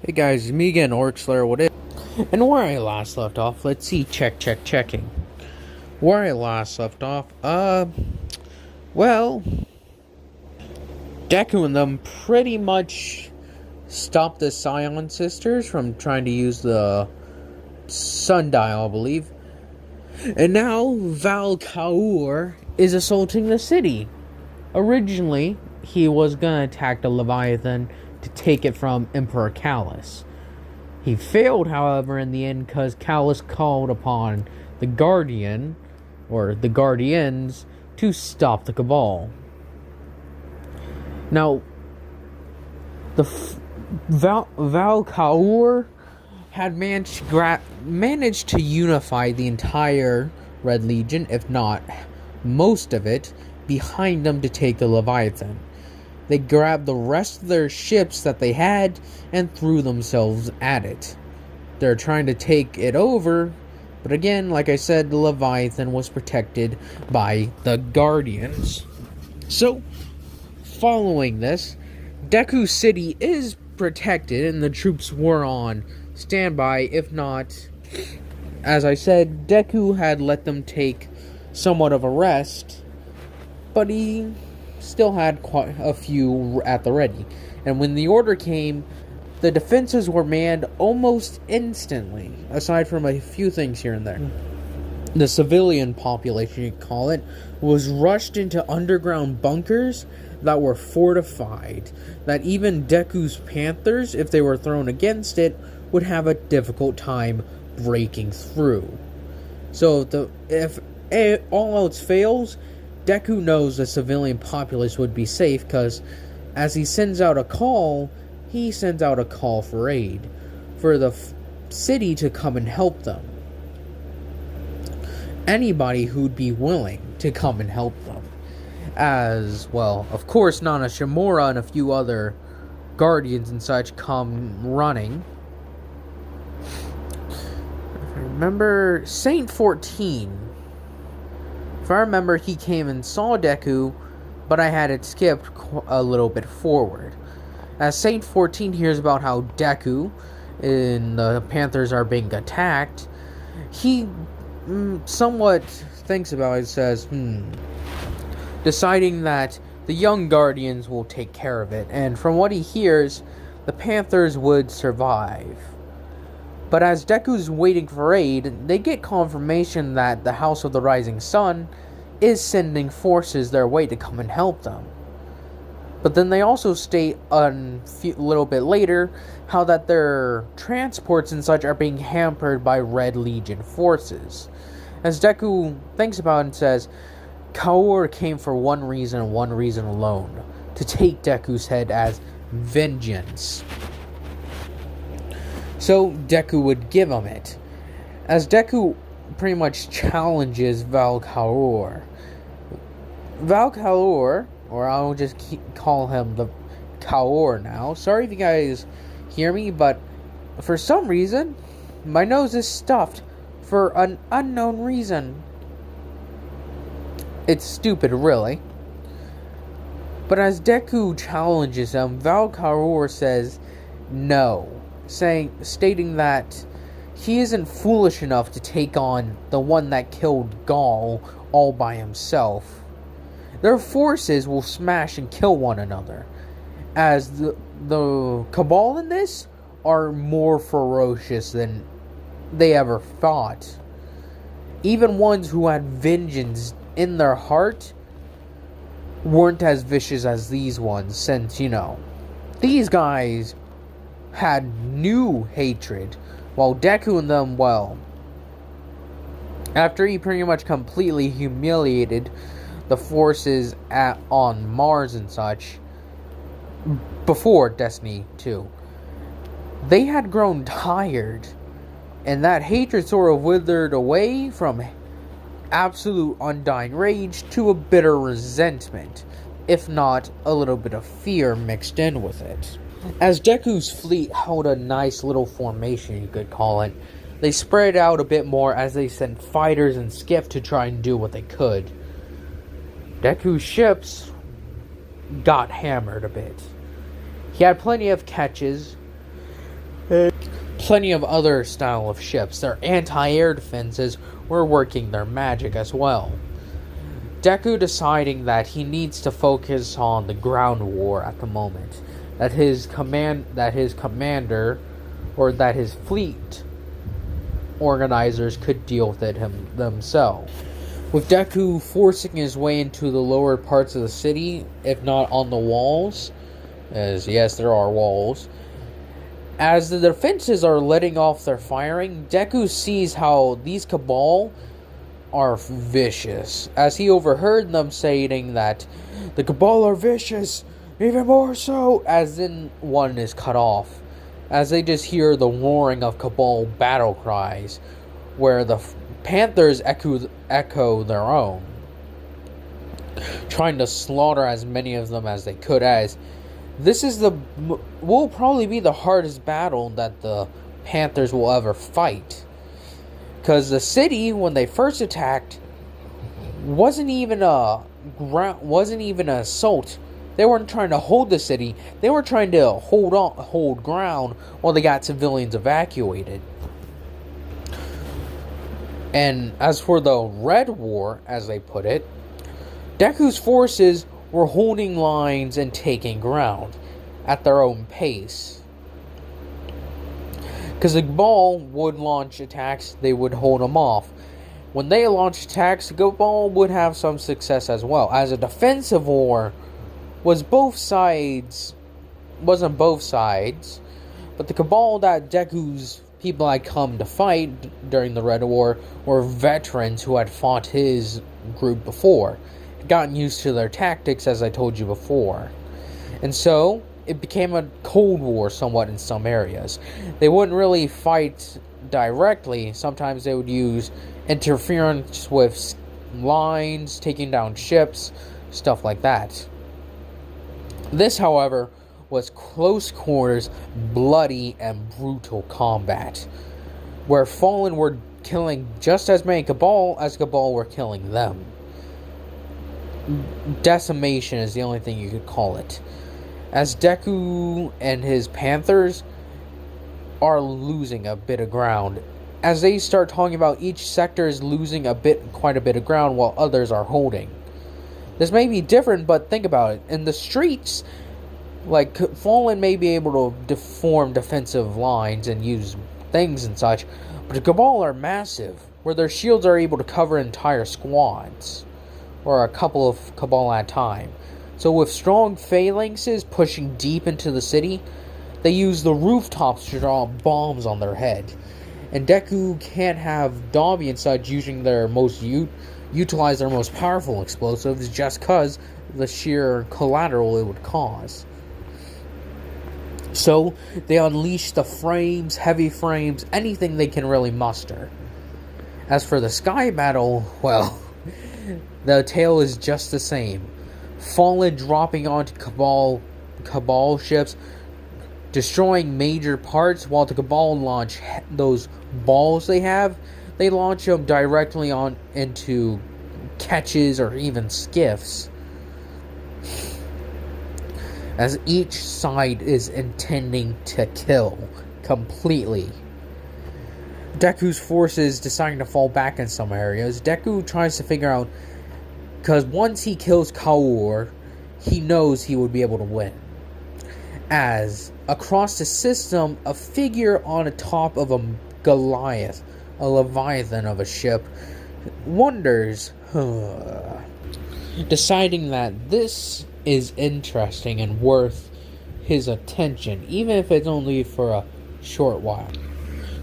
Hey guys, me again, Orc what is? And where I last left off, let's see, checking. Where I last left off, well, Deku and them pretty much stopped the Scion sisters from trying to use the sundial, I believe. And now Valkaur is assaulting the city. Originally, he was gonna attack the Leviathan to take it from Emperor Callus. He failed, however, in the end because Callus called upon the Guardian, or the Guardians, to stop the Cabal. Now, the Valkaur had managed to unify the entire Red Legion, if not most of it, behind them to take the Leviathan. They grabbed the rest of their ships that they had and threw themselves at it. They're trying to take it over, but again, like I said, the Leviathan was protected by the Guardians. So, following this, Deku City is protected and the troops were on standby. If not, as I said, Deku had let them take somewhat of a rest, but he still had quite a few at the ready. And when the order came, the defenses were manned almost instantly, aside from a few things here and there. The civilian population, you call it, was rushed into underground bunkers that were fortified, that even Deku's Panthers, if they were thrown against it, would have a difficult time breaking through. So if all else fails, Deku knows the civilian populace would be safe because as he sends out a call for aid, for the city to come and help them. Anybody who'd be willing to come and help them. As well, of course, Nana Shimura and a few other guardians and such come running. If I remember, Saint 14. If I remember, he came and saw Deku, but I had it skipped a little bit forward. As Saint 14 hears about how Deku and the Panthers are being attacked, he somewhat thinks about it, says, deciding that the young Guardians will take care of it. And from what he hears, the Panthers would survive. But as Deku's waiting for aid, they get confirmation that the House of the Rising Sun is sending forces their way to come and help them. But then they also state a little bit later how that their transports and such are being hampered by Red Legion forces. As Deku thinks about it and says, Kaor came for one reason and one reason alone, to take Deku's head as vengeance. So Deku would give him it. As Deku pretty much challenges Valkaor, or I'll just call him the Kaor now. Sorry if you guys hear me, but for some reason, my nose is stuffed for an unknown reason. It's stupid, really. But as Deku challenges him, Valkaor says no, stating that he isn't foolish enough to take on the one that killed Gaul all by himself. Their forces will smash and kill one another, as the Cabal in this are more ferocious than they ever thought. Even ones who had vengeance in their heart weren't as vicious as these ones, since, these guys had new hatred, while Deku and them, well, after he pretty much completely humiliated the forces on Mars and such, before Destiny 2, they had grown tired, and that hatred sort of withered away from absolute undying rage to a bitter resentment, if not a little bit of fear mixed in with it. As Deku's fleet held a nice little formation, you could call it, they spread out a bit more as they sent fighters and skiff to try and do what they could. Deku's ships got hammered a bit. He had plenty of catches, Plenty of other style of ships. Their anti-air defenses were working their magic as well. Deku deciding that he needs to focus on the ground war at the moment. That his commander or that his fleet organizers could deal with it themselves. With Deku forcing his way into the lower parts of the city, if not on the walls, as yes, there are walls. As the defenses are letting off their firing, Deku sees how these Cabal are vicious, as he overheard them saying that the Cabal are vicious, even more so, as then one is cut off, as they just hear the roaring of Cabal battle cries, where the Panthers echo their own, trying to slaughter as many of them as they could, as this is will probably be the hardest battle that the Panthers will ever fight. Because the city, when they first attacked, wasn't even an assault. They weren't trying to hold the city. They were trying to hold ground while they got civilians evacuated. And as for the Red War, as they put it, Deku's forces were holding lines and taking ground at their own pace. Because the Cabal would launch attacks, they would hold them off. When they launched attacks, the Cabal would have some success as well. As a defensive war wasn't both sides, but the Cabal that Deku's people had come to fight during the Red War were veterans who had fought his group before, had gotten used to their tactics, as I told you before. And so it became a Cold War somewhat in some areas. They wouldn't really fight directly. Sometimes they would use interference with lines, taking down ships, stuff like that. This, however, was close quarters, bloody, and brutal combat, where Fallen were killing just as many Cabal as Cabal were killing them. Decimation is the only thing you could call it, as Deku and his Panthers are losing a bit of ground. As they start talking about each sector is losing quite a bit of ground while others are holding. This may be different, but think about it. In the streets, like, Fallen may be able to form defensive lines and use things and such, but the Cabal are massive, where their shields are able to cover entire squads, or a couple of Cabal at a time. So with strong phalanxes pushing deep into the city, they use the rooftops to drop bombs on their head. And Deku can't have Dabi and such utilize their most powerful explosives just because the sheer collateral it would cause. So they unleash the frames, heavy frames, anything they can really muster. As for the sky battle, well, the tale is just the same. Fallen dropping onto Cabal ships, destroying major parts, while the Cabal launch those balls they launch them directly into ketches or even skiffs, as each side is intending to kill completely. Deku's forces deciding to fall back in some areas. Deku tries to figure out, because once he kills Kaor, he knows he would be able to win. As across the system, a figure on the top of a Goliath, a Leviathan of a ship, wonders, deciding that this is interesting and worth his attention, even if it's only for a short while.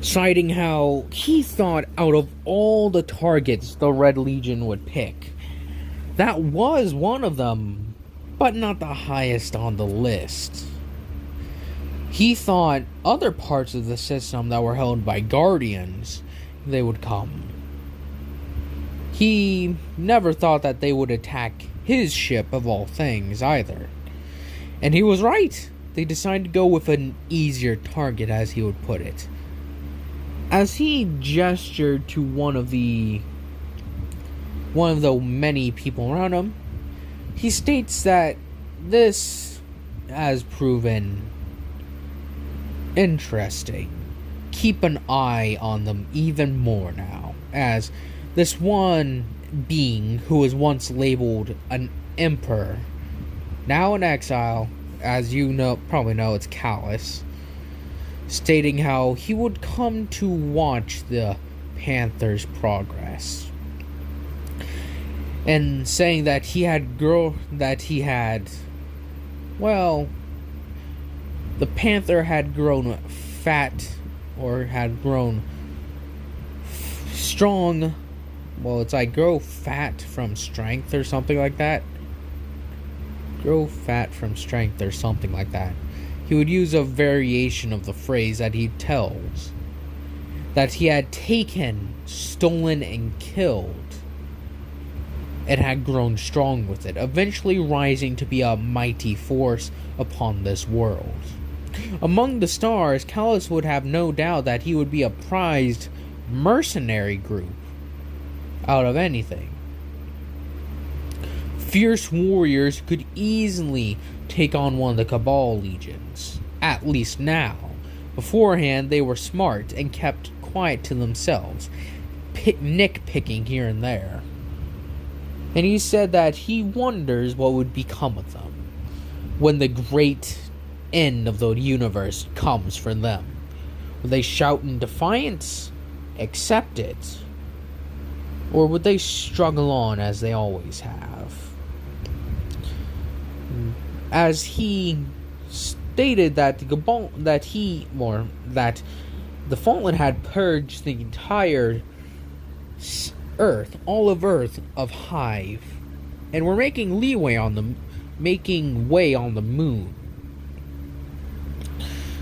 Citing how he thought out of all the targets the Red Legion would pick, that was one of them, but not the highest on the list. He thought other parts of the system that were held by Guardians, they would come. He never thought that they would attack his ship of all things either. And he was right. They decided to go with an easier target, as he would put it. As he gestured to one of the many people around him, he states that this has proven Interesting. Keep an eye on them even more now, as this one being who was once labeled an emperor, now in exile, as you probably know, it's Callus, stating how he would come to watch the Panther's progress, and saying that the Panther had grown fat, or had grown strong. Well, it's like grow fat from strength or something like that. Grow fat from strength or something like that. He would use a variation of the phrase that he tells. That he had taken, stolen, and killed. And had grown strong with it, eventually rising to be a mighty force upon this world. Among the stars, Callus would have no doubt that he would be a prized mercenary group out of anything. Fierce warriors could easily take on one of the Cabal legions, at least now. Beforehand, they were smart and kept quiet to themselves, nitpicking here and there. And he said that he wonders what would become of them when the great end of the universe comes for them. Will they shout in defiance, accept it, or would they struggle on as they always have? As he stated that that the Fallen had purged the entire Earth, all of Earth, of Hive, and were making way on the moon.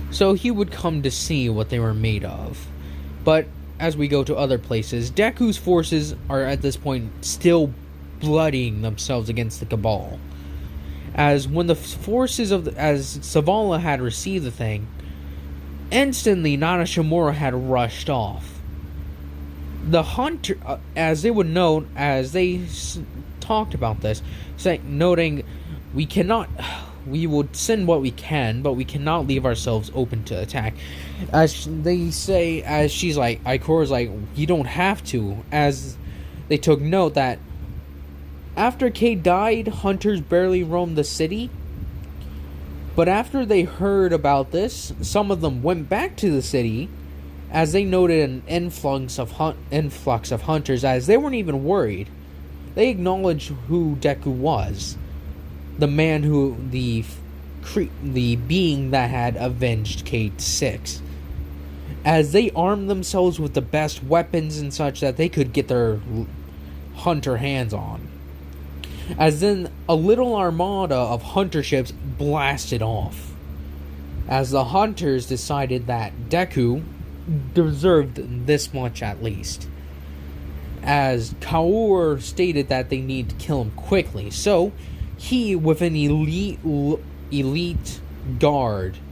So he would come to see what they were made of. But as we go to other places, Deku's forces are at this point still bloodying themselves against the Cabal. As when the forces as Zavala had received the thing, instantly Nana Shimura had rushed off. The hunter, as they would note, as they talked about this, noting, we would send what we can, but we cannot leave ourselves open to attack. As they say, as she's like, Ikora's like, you don't have to. As they took note that after Kay died, hunters barely roamed the city. But after they heard about this, some of them went back to the city, as they noted an influx of hunters, as they weren't even worried. They acknowledged who Deku was. The man the being that had avenged Kate 6. As they armed themselves with the best weapons and such that they could get their hunter hands on. As then a little armada of hunter ships blasted off. As the hunters decided that Deku deserved this much at least. As Kaoru stated that they need to kill him quickly. So he, with an elite group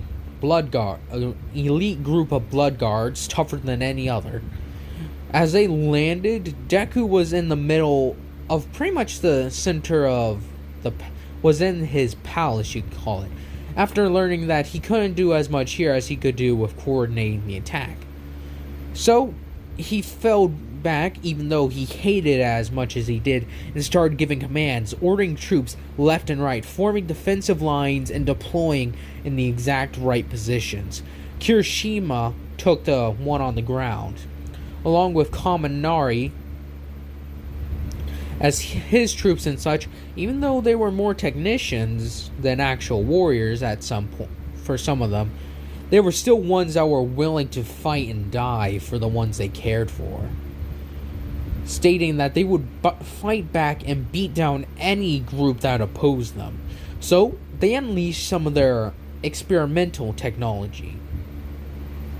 of blood guards, tougher than any other. As they landed, Deku was in the middle of pretty much the center of was in his palace, you could call it, after learning that he couldn't do as much here as he could do with coordinating the attack. So he fell back, even though he hated it as much as he did, and started giving commands, ordering troops left and right, forming defensive lines and deploying in the exact right positions. Kirishima took the one on the ground, along with Kaminari, as his troops and such, even though they were more technicians than actual warriors at some point, for some of them, they were still ones that were willing to fight and die for the ones they cared for, stating that they would fight back and beat down any group that opposed them. So they unleashed some of their experimental technology,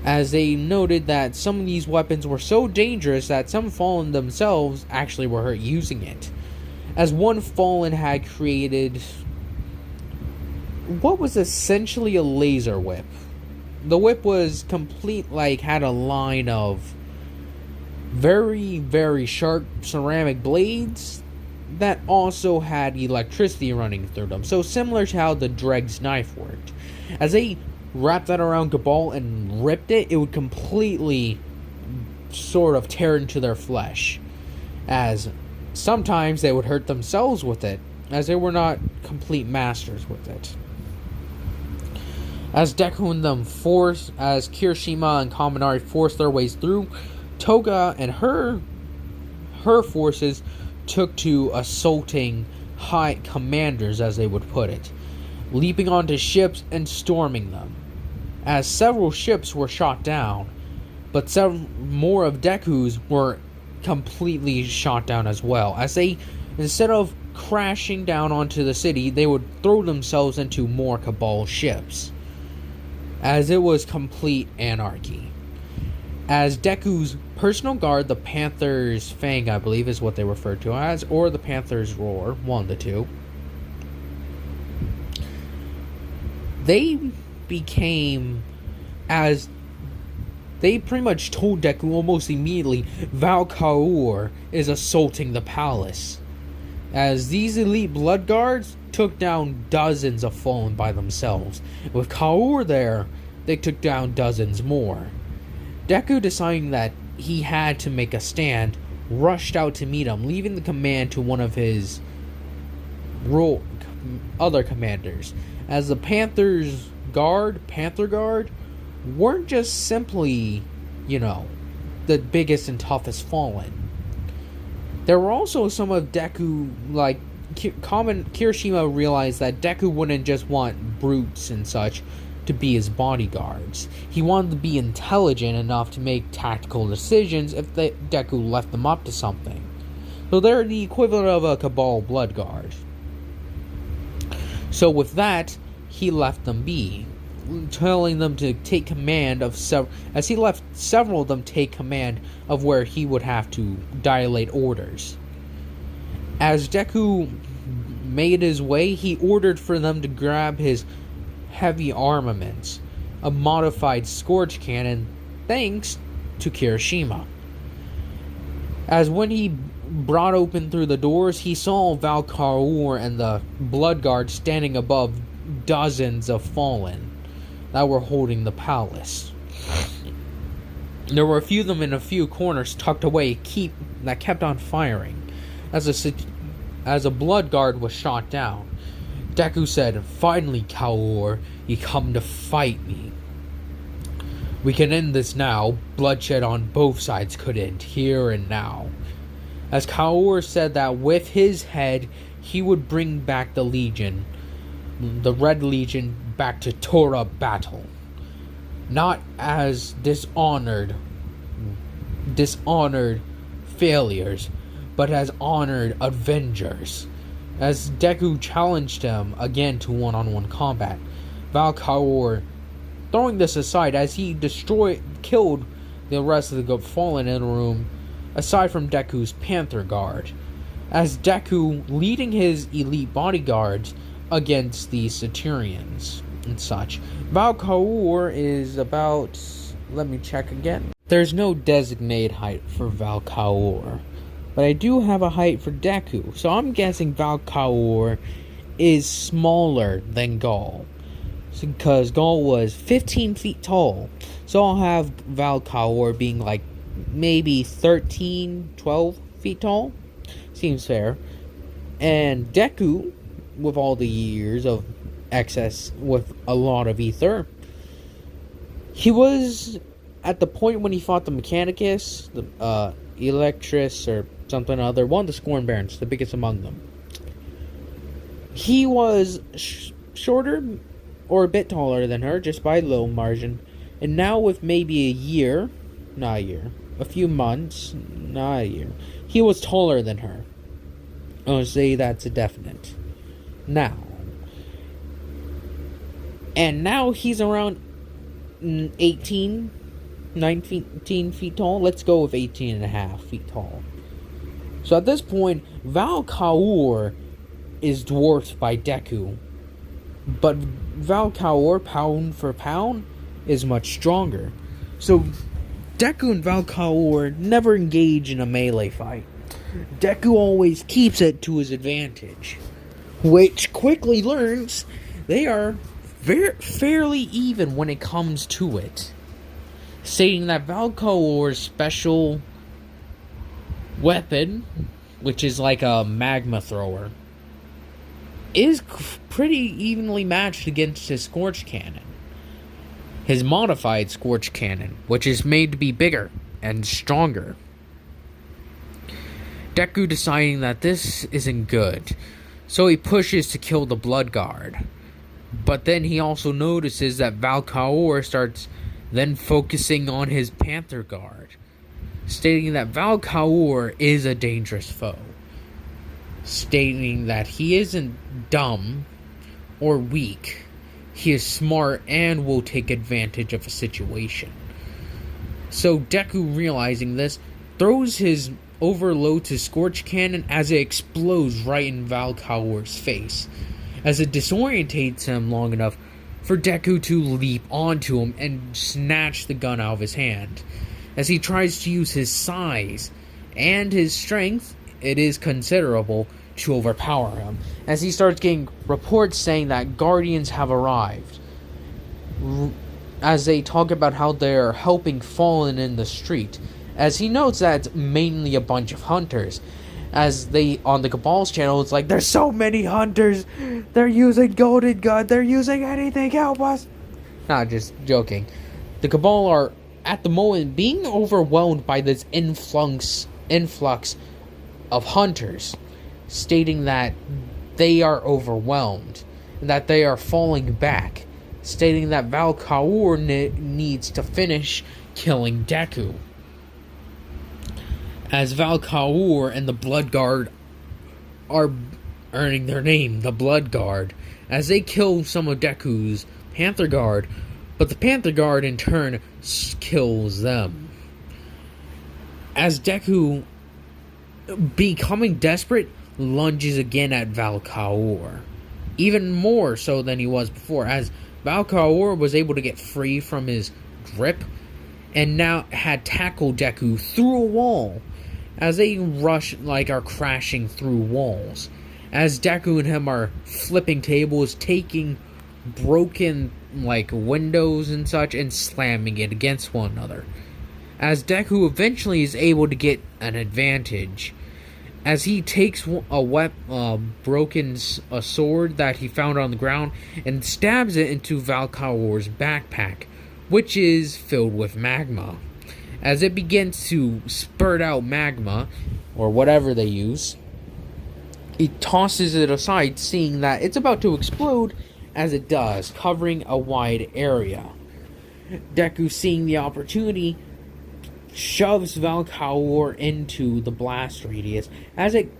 as they noted that some of these weapons were so dangerous that some Fallen themselves actually were hurt using it. As one Fallen had created what was essentially a laser whip. The whip was complete, had a line of very, very sharp ceramic blades that also had electricity running through them. So similar to how the Dreg's knife worked. As they wrapped that around Cabal and ripped it, it would completely sort of tear into their flesh. As sometimes they would hurt themselves with it, as they were not complete masters with it. As Deku and them as Kirishima and Kaminari forced their ways through, Toga and her forces took to assaulting high commanders, as they would put it, leaping onto ships and storming them. As several ships were shot down, but several more of Deku's were completely shot down as well, as they, instead of crashing down onto the city, they would throw themselves into more Cabal ships, as it was complete anarchy. As Deku's personal guard, the Panther's Fang, I believe is what they referred to as, or the Panther's Roar, one of the two, they became, as they pretty much told Deku almost immediately, Valkaur is assaulting the palace. As these elite blood guards took down dozens of Fallen by themselves. With Kaur there, they took down dozens more. Deku, deciding that he had to make a stand, rushed out to meet him, leaving the command to one of his other commanders. As the Panther Guard, weren't just simply, the biggest and toughest Fallen. There were also some of Deku, like Kirishima realized that Deku wouldn't just want brutes and such to be his bodyguards. He wanted to be intelligent enough to make tactical decisions if Deku left them up to something. So they're the equivalent of a Cabal blood guard. So with that, he left them be, telling them to take command of as he left several of them take command of where he would have to dilate orders. As Deku made his way, he ordered for them to grab his heavy armaments, a modified Scourge Cannon, thanks to Kirishima. As when he brought open through the doors, he saw Valkaur and the Blood Guard standing above dozens of Fallen that were holding the palace. There were a few of them in a few corners tucked away that kept on firing. As a Blood Guard was shot down, Deku said, "Finally, Kaor, you come to fight me. We can end this now. Bloodshed on both sides could end here and now." As Kaor said that with his head, he would bring back the Legion, the Red Legion, back to Tora battle. Not as dishonored failures, but as honored avengers. As Deku challenged him again to one-on-one combat, Valkaor throwing this aside as he killed the rest of the Fallen in the room, aside from Deku's Panther Guard, as Deku leading his elite bodyguards against the Satyrians and such. Valkaor is about, let me check again. There's no designated height for Valkaor, but I do have a height for Deku, so I'm guessing Valkaor is smaller than Gaul, because Gaul was 15 feet tall, so I'll have Valkaor being like maybe 12 feet tall. Seems fair. And Deku, with all the years of excess with a lot of ether, he was at the point when he fought the Mechanicus, the Electris, or something or other, one of the Scorn Barons, the biggest among them. He was shorter or a bit taller than her, just by a little margin. And now with maybe a few months, not a year, he was taller than her. I'll say that's a definite. Now he's around 19 feet tall. Let's go with 18 and a half feet tall. So at this point, Valkaor is dwarfed by Deku. But Valkaor, pound for pound, is much stronger. So Deku and Valkaor never engage in a melee fight. Deku always keeps it to his advantage, which quickly learns they are fairly even when it comes to it, stating that Valkaor's special weapon, which is like a magma thrower, is pretty evenly matched against his Scorch Cannon. His modified Scorch Cannon, which is made to be bigger and stronger. Deku deciding that this isn't good, so he pushes to kill the Blood Guard. But then he also notices that Valkaor starts then focusing on his Panther Guard, stating that Valkaor is a dangerous foe, stating that he isn't dumb or weak, he is smart and will take advantage of a situation. So Deku, realizing this, throws his overload to Scorch Cannon as it explodes right in Valkaor's face, as it disorientates him long enough for Deku to leap onto him and snatch the gun out of his hand. As he tries to use his size and his strength, it is considerable, to overpower him, as he starts getting reports saying that Guardians have arrived, as they talk about how they're helping Fallen in the street, as he notes that it's mainly a bunch of hunters, as they, on the Cabal's channel, it's like, there's so many hunters, they're using Golden Gun, they're using anything, help us. Not just joking. The Cabal are, at the moment, being overwhelmed by this influx of hunters, stating that they are overwhelmed, and that they are falling back, stating that Valkaor needs to finish killing Deku. As Valkaor and the Blood Guard are earning their name, the Blood Guard, as they kill some of Deku's Panther Guard, but the Panther Guard in turn kills them. As Deku, becoming desperate, lunges again at Valkaor, even more so than he was before, as Valkaor was able to get free from his grip and now had tackled Deku through a wall, as they are crashing through walls, as Deku and him are flipping tables, taking broken windows and such and slamming it against one another, as Deku eventually is able to get an advantage, as he takes a sword that he found on the ground and stabs it into Valkaor's backpack, which is filled with magma. As it begins to spurt out magma, or whatever they use, he tosses it aside, seeing that it's about to explode, as it does, covering a wide area. Deku, seeing the opportunity, shoves Valkaor into the blast radius as it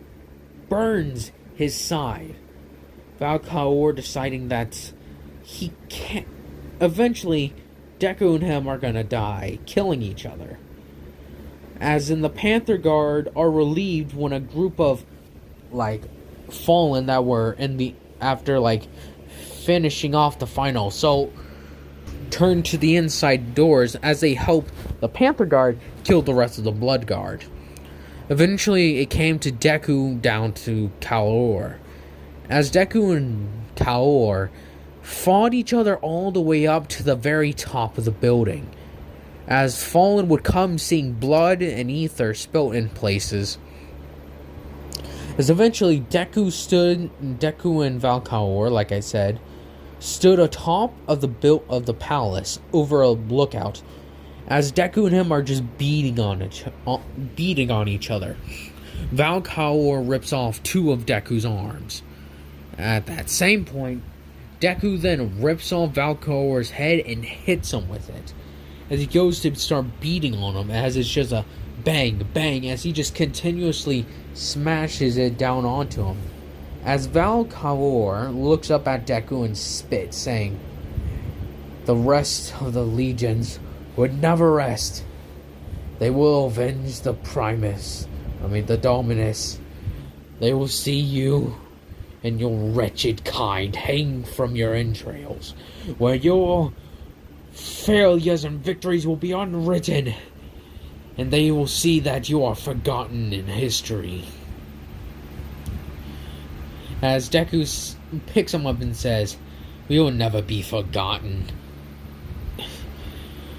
burns his side. Valkaor deciding that he can't. Eventually, Deku and him are gonna die, killing each other. As in, the Panther Guard are relieved when a group of Fallen that were in the after finishing off the final assault turn to the inside doors as they help the Panther Guard kill the rest of the Blood Guard. Eventually, it came to Deku down to Kaor, as Deku and Kaor fought each other all the way up to the very top of the building, as Fallen would come, seeing blood and ether spilt in places. As eventually Deku and Valkaor, like I said, stood atop of the palace over a lookout, as Deku and him are just beating on each other. Valkaor rips off 2 of Deku's arms. At that same point, Deku then rips off Valkaor's head and hits him with it, as he goes to start beating on him, as it's just a bang, bang, as he just continuously smashes it down onto him. As Valkaor looks up at Deku and spits, saying, "The rest of the legions would never rest. They will avenge the the Dominus. They will see you and your wretched kind hang from your entrails, where your failures and victories will be unwritten, and they will see that you are forgotten in history." As Deku picks him up and says, We will never be forgotten.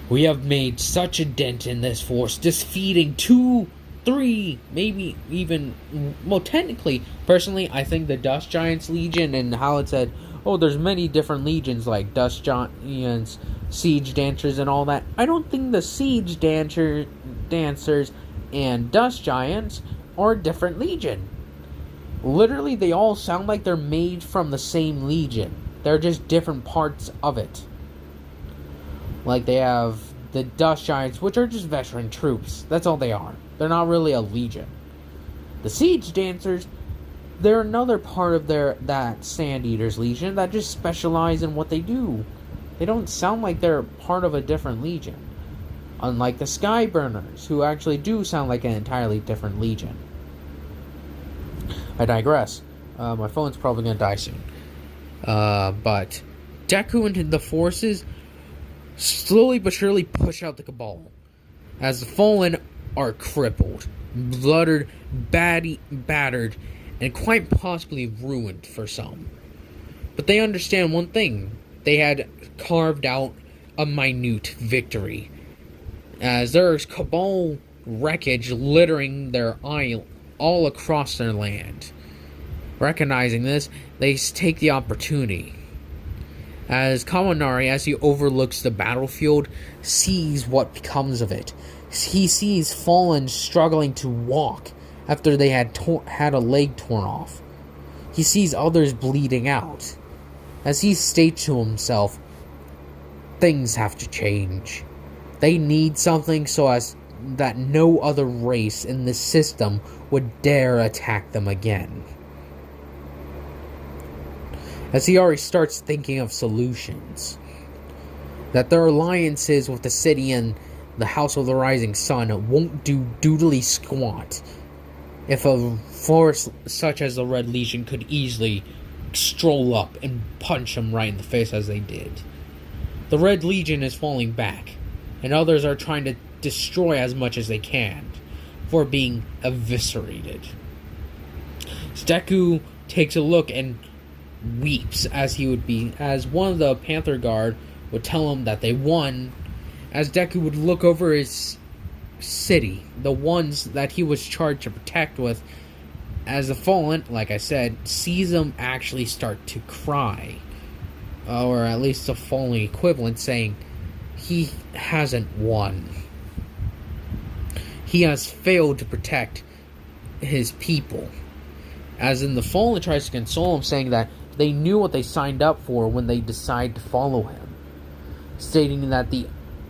We have made such a dent in this force, defeating 2, 3, maybe even... Well, technically, personally, I think the Dust Giants Legion and how it said, oh, there's many different legions like Dust Giants, Siege Dancers, and all that. I don't think the Siege Dancers and Dust Giants are a different legion. Literally, they all sound like they're made from the same legion. They're just different parts of it. Like, they have the Dust Giants, which are just veteran troops. That's all they are. They're not really a legion. The Siege Dancers, they're another part of that Sand Eaters Legion that just specialize in what they do. They don't sound like they're part of a different legion. Unlike the Skyburners, who actually do sound like an entirely different legion. I digress. My phone's probably going to die soon. But Deku and the forces slowly but surely push out the Cabal, as the Fallen are crippled, battered, and quite possibly ruined for some. But they understand one thing. They had carved out a minute victory, as there's Cabal wreckage littering their isle all across their land. Recognizing this, they take the opportunity. As Kaminari, as he overlooks the battlefield, sees what becomes of it. He sees Fallen struggling to walk after they had a leg torn off. He sees others bleeding out. As he states to himself, things have to change. They need something so as that no other race in the system would dare attack them again. As he already starts thinking of solutions. That their alliances with the city and the House of the Rising Sun won't do doodly squat if a force such as the Red Legion could easily stroll up and punch them right in the face as they did. The Red Legion is falling back, and others are trying to destroy as much as they can before being eviscerated. Deku takes a look and weeps as one of the Panther Guard would tell him that they won, as Deku would look over his city, the ones that he was charged to protect with, as the Fallen, like I said, sees them actually start to cry. Or at least the Fallen equivalent, saying he hasn't won. He has failed to protect his people. As in, the Fallen tries to console him, saying that they knew what they signed up for when they decided to follow him, stating that the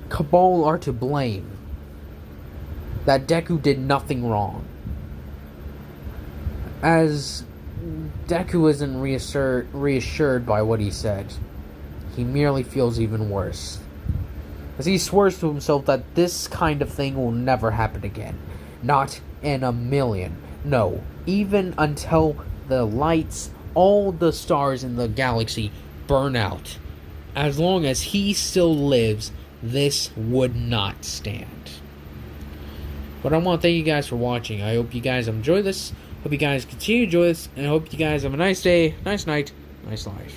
Cabal are to blame, that Deku did nothing wrong. As Deku isn't reassured by what he said, he merely feels even worse, as he swears to himself that this kind of thing will never happen again. Not in a million. No, even until the lights, all the stars in the galaxy burn out. As long as he still lives, this would not stand. But I want to thank you guys for watching. I hope you guys enjoy this. Hope you guys continue to enjoy this. And I hope you guys have a nice day, nice night, nice life.